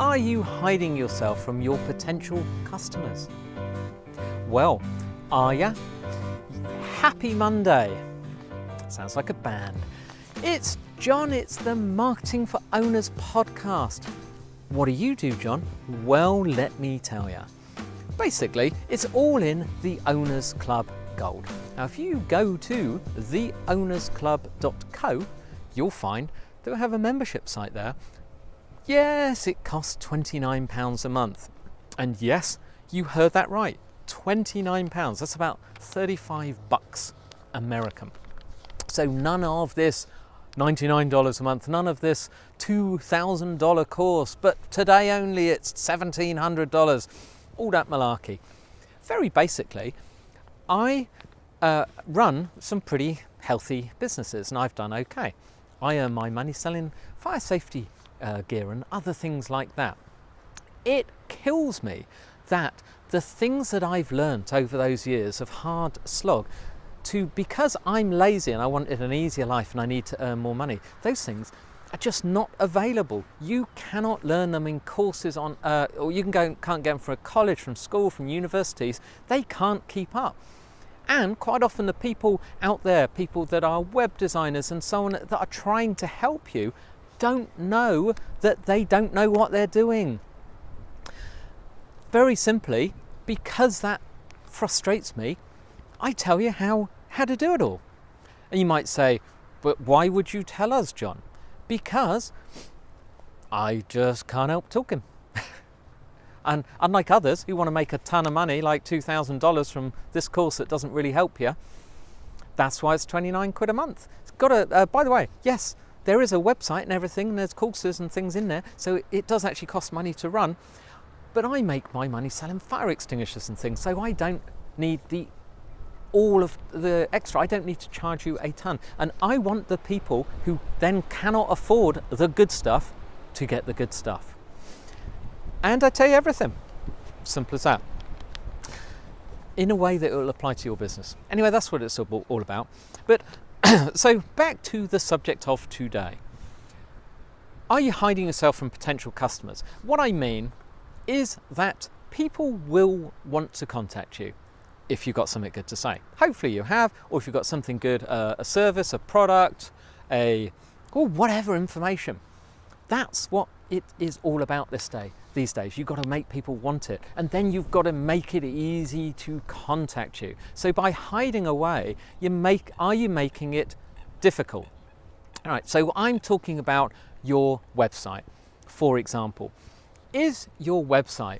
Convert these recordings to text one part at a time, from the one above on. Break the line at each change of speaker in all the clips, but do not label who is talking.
Are you hiding yourself from your potential customers? Well, are ya? Happy Monday. Sounds like a band. It's John, it's the Marketing for Owners podcast. What do you do, John? Well, let me tell you. Basically, it's all in the Owners Club Gold. Now, if you go to theownersclub.co, you'll find that we have a membership site there. Yes, it costs £29 a month. And yes, you heard that right, £29. That's about $35 American. So none of this $99 a month, none of this $2,000 course, but today only it's $1,700. All that malarkey. Very basically, I run some pretty healthy businesses and I've done okay. I earn my money selling fire safety gear and other things like that. It kills me that the things that I've learnt over those years of hard slog, because I'm lazy and I wanted an easier life and I need to earn more money, those things are just not available. You cannot learn them in courses on, or you can't get them from a college, from school, from universities. They can't keep up. And quite often the people out there, people that are web designers and so on, that are trying to help you, don't know that they don't know what they're doing. Very simply, because that frustrates me, I tell you how to do it all. And you might say, but why would you tell us, John? Because I just can't help talking. And unlike others who want to make a ton of money, like $2,000 from this course that doesn't really help you, that's why it's 29 quid a month. It's got a, by the way, yes, there is a website and everything, and there's courses and things in there, so it does actually cost money to run. But I make my money selling fire extinguishers and things, so I don't need all of the extra. I don't need to charge you a ton. And I want the people who then cannot afford the good stuff to get the good stuff. And I tell you everything. Simple as that. In a way that it will apply to your business. Anyway, that's what it's all about. But so back to the subject of today. Are you hiding yourself from potential customers? What I mean is that people will want to contact you if you've got something good to say. Hopefully you have, or if you've got something good, a service, a product, or whatever information. That's what it is all about these days. You've got to make people want it, and then you've got to make it easy to contact you. So by hiding away, are you making it difficult? All right, so I'm talking about your website, for example. Is your website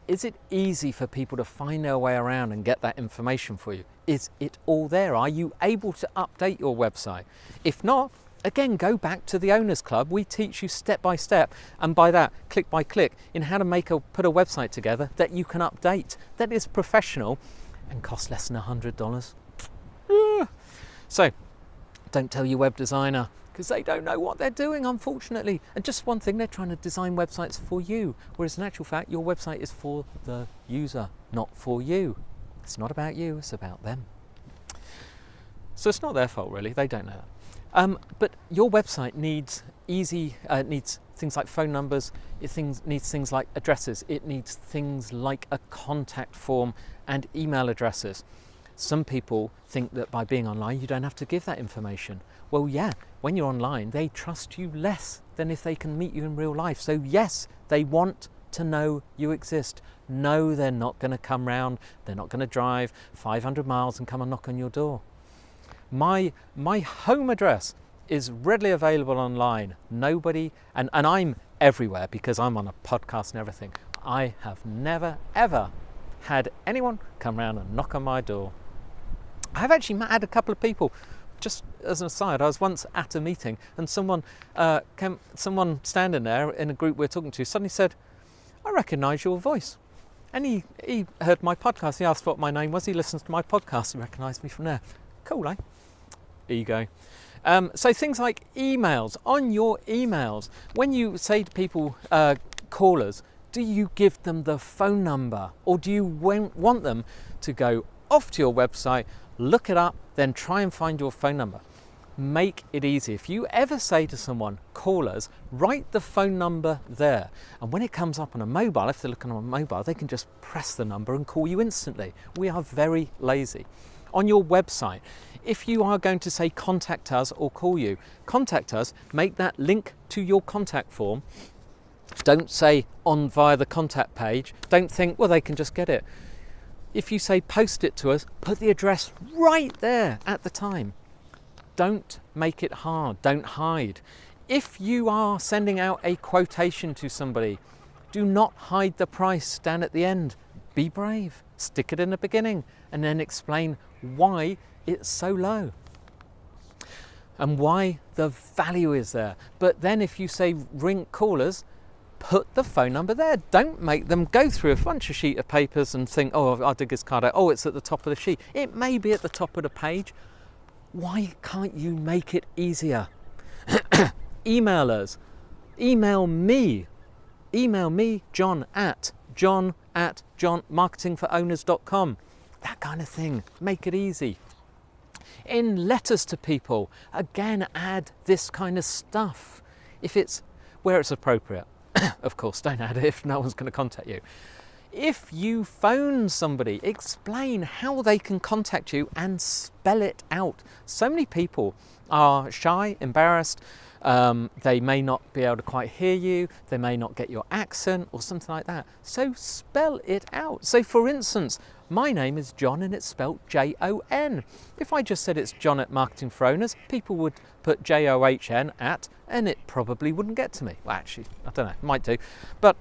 is it easy for people to find their way around and get that information for you? Is it all there? Are you able to update your website? If not, again, go back to the Owners Club. We teach you step by step, and by that, click by click, in how to put a website together that you can update, that is professional and costs less than $100. So, don't tell your web designer, because they don't know what they're doing, unfortunately. And just one thing, they're trying to design websites for you, whereas in actual fact, your website is for the user, not for you. It's not about you, it's about them. So it's not their fault, really. They don't know that. But your website needs needs things like phone numbers, needs things like addresses, it needs things like a contact form and email addresses. Some people think that by being online, you don't have to give that information. Well, yeah, when you're online, they trust you less than if they can meet you in real life. So yes, they want to know you exist. No, they're not going to come round. They're not going to drive 500 miles and come and knock on your door. My home address is readily available online. Nobody, and I'm everywhere because I'm on a podcast and everything. I have never, ever had anyone come round and knock on my door. I've actually had a couple of people, just as an aside, I was once at a meeting and someone standing there in a group we're talking to suddenly said, I recognise your voice. And he heard my podcast. He asked what my name was. He listens to my podcast and recognised me from there. Cool, eh? Ego. So things like emails. On your emails, when you say to people, callers, do you give them the phone number, or do you want them to go off to your website, look it up, then try and find your phone number? Make it easy. If you ever say to someone, call us, write the phone number there. And when it comes up on a mobile, if they're looking on a mobile, they can just press the number and call you instantly. We are very lazy. On your website, if you are going to say contact us or call you, contact us, make that link to your contact form. Don't say on via the contact page. Don't think, well, they can just get it. If you say post it to us, put the address right there at the time. Don't make it hard. Don't hide. If you are sending out a quotation to somebody, do not hide the price down at the end. Be brave. Stick it in the beginning and then explain why it's so low and why the value is there. But then if you say ring callers, put the phone number there. Don't make them go through a bunch of sheet of papers and think, oh, I'll dig this card out. Oh, it's at the top of the sheet. It may be at the top of the page. Why can't you make it easier? Email us. Email me, John at johnmarketingforowners.com. That kind of thing. Make it easy. In letters to people, again, add this kind of stuff. If it's where it's appropriate. Of course, don't add it if no one's going to contact you. If you phone somebody, explain how they can contact you and spell it out. So many people are shy, embarrassed. They may not be able to quite hear you. They may not get your accent or something like that. So spell it out. So for instance, my name is John and it's spelled Jon. If I just said it's John at Marketing for Owners, people would put JOHN at, and it probably wouldn't get to me. Well, actually, I don't know, it might do. But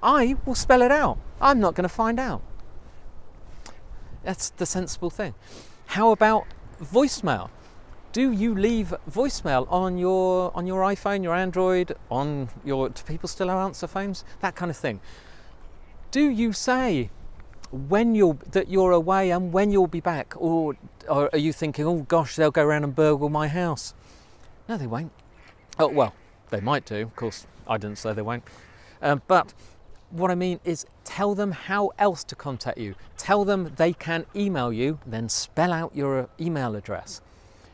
I will spell it out. I'm not going to find out. That's the sensible thing. How about voicemail? Do you leave voicemail on your iPhone, your Android, do people still answer phones? That kind of thing. Do you say that you're away and when you'll be back? Or are you thinking, oh gosh, they'll go around and burgle my house? No, they won't. Oh, well, they might do. Of course, I didn't say they won't. But what I mean is tell them how else to contact you. Tell them they can email you, then spell out your email address.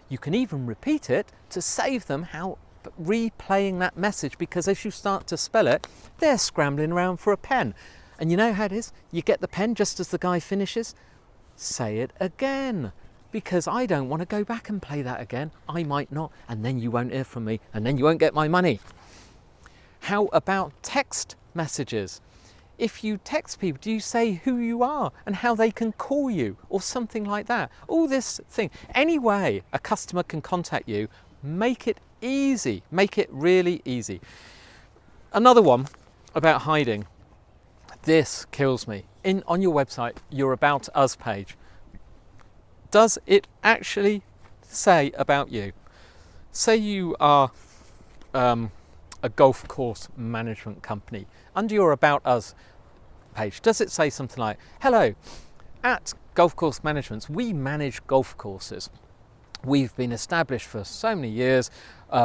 You can even repeat it to save them replaying that message, because as you start to spell it, they're scrambling around for a pen. And you know how it is? You get the pen just as the guy finishes. Say it again, because I don't want to go back and play that again. I might not, and then you won't hear from me, and then you won't get my money. How about text messages? If you text people, do you say who you are and how they can call you or something like that? All this thing. Any way a customer can contact you, make it easy. Make it really easy. Another one about hiding. This kills me. On your website, your About Us page, does it actually say about you? Say you are a golf course management company. Under your About Us page, does it say something like, hello, at Golf Course Management, we manage golf courses. We've been established for so many years.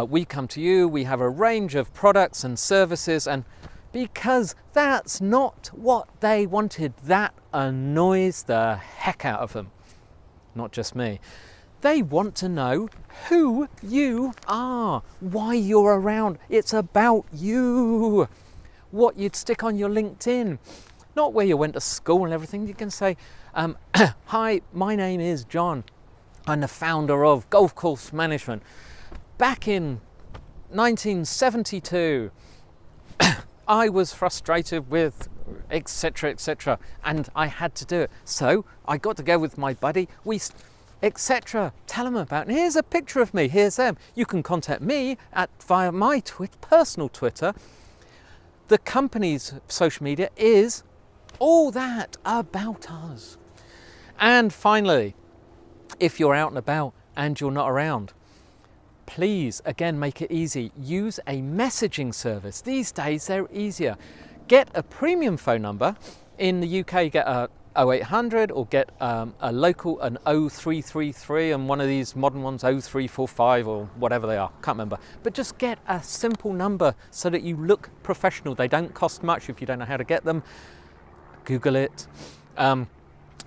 We come to you, we have a range of products and services, and because that's not what they wanted, that annoys the heck out of them. Not just me. They want to know who you are, why you're around. It's about you. What you'd stick on your LinkedIn, not where you went to school and everything. You can say, hi, my name is John. I'm the founder of Golf Course Management. Back in 1972, I was frustrated with etc., and I had to do it. So I got together with my buddy, etc. Tell them about it. And here's a picture of me, here's them. You can contact me via my personal Twitter. The company's social media is all that about us. And finally, if you're out and about and you're not around, please, again, make it easy. Use a messaging service. These days, they're easier. Get a premium phone number. In the UK, get a 0800 or get a local, an 0333, and one of these modern ones, 0345 or whatever they are, can't remember. But just get a simple number so that you look professional. They don't cost much if you don't know how to get them. Google it.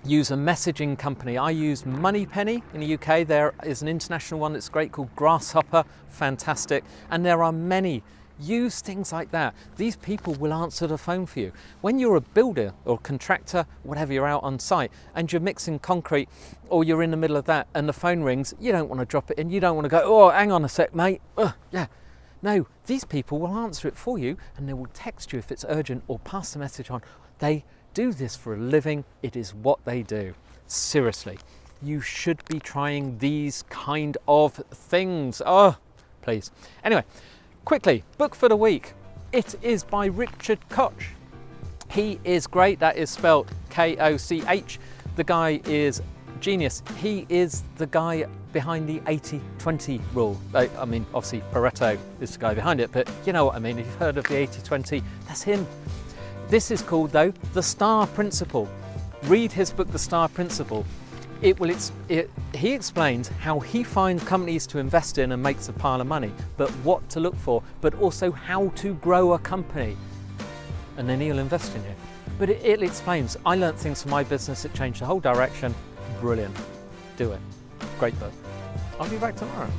use a messaging company. I use Moneypenny in the UK. There is an international one that's great called Grasshopper, fantastic. And there are many. Use things like that. These people will answer the phone for you. When you're a builder or contractor, whatever, you're out on site and you're mixing concrete or you're in the middle of that and the phone rings, you don't want to drop it in. You don't want to go, oh, hang on a sec, mate. Yeah. No, these people will answer it for you and they will text you if it's urgent or pass the message on. They do this for a living. It is what they do. Seriously, you should be trying these kind of things. Oh, please. Anyway, quickly, book for the week. It is by Richard Koch. He is great. That is spelled Koch. The guy is genius. He is the guy behind the 80-20 rule. I mean, obviously Pareto is the guy behind it, but you know what I mean. If you've heard of the 80-20, that's him. This is called, though, the STAR Principle. Read his book, The STAR Principle. He explains how he finds companies to invest in and makes a pile of money, but what to look for, but also how to grow a company. And then he'll invest in you. But it explains. I learnt things from my business that changed the whole direction. Brilliant. Do it. Great book. I'll be back tomorrow.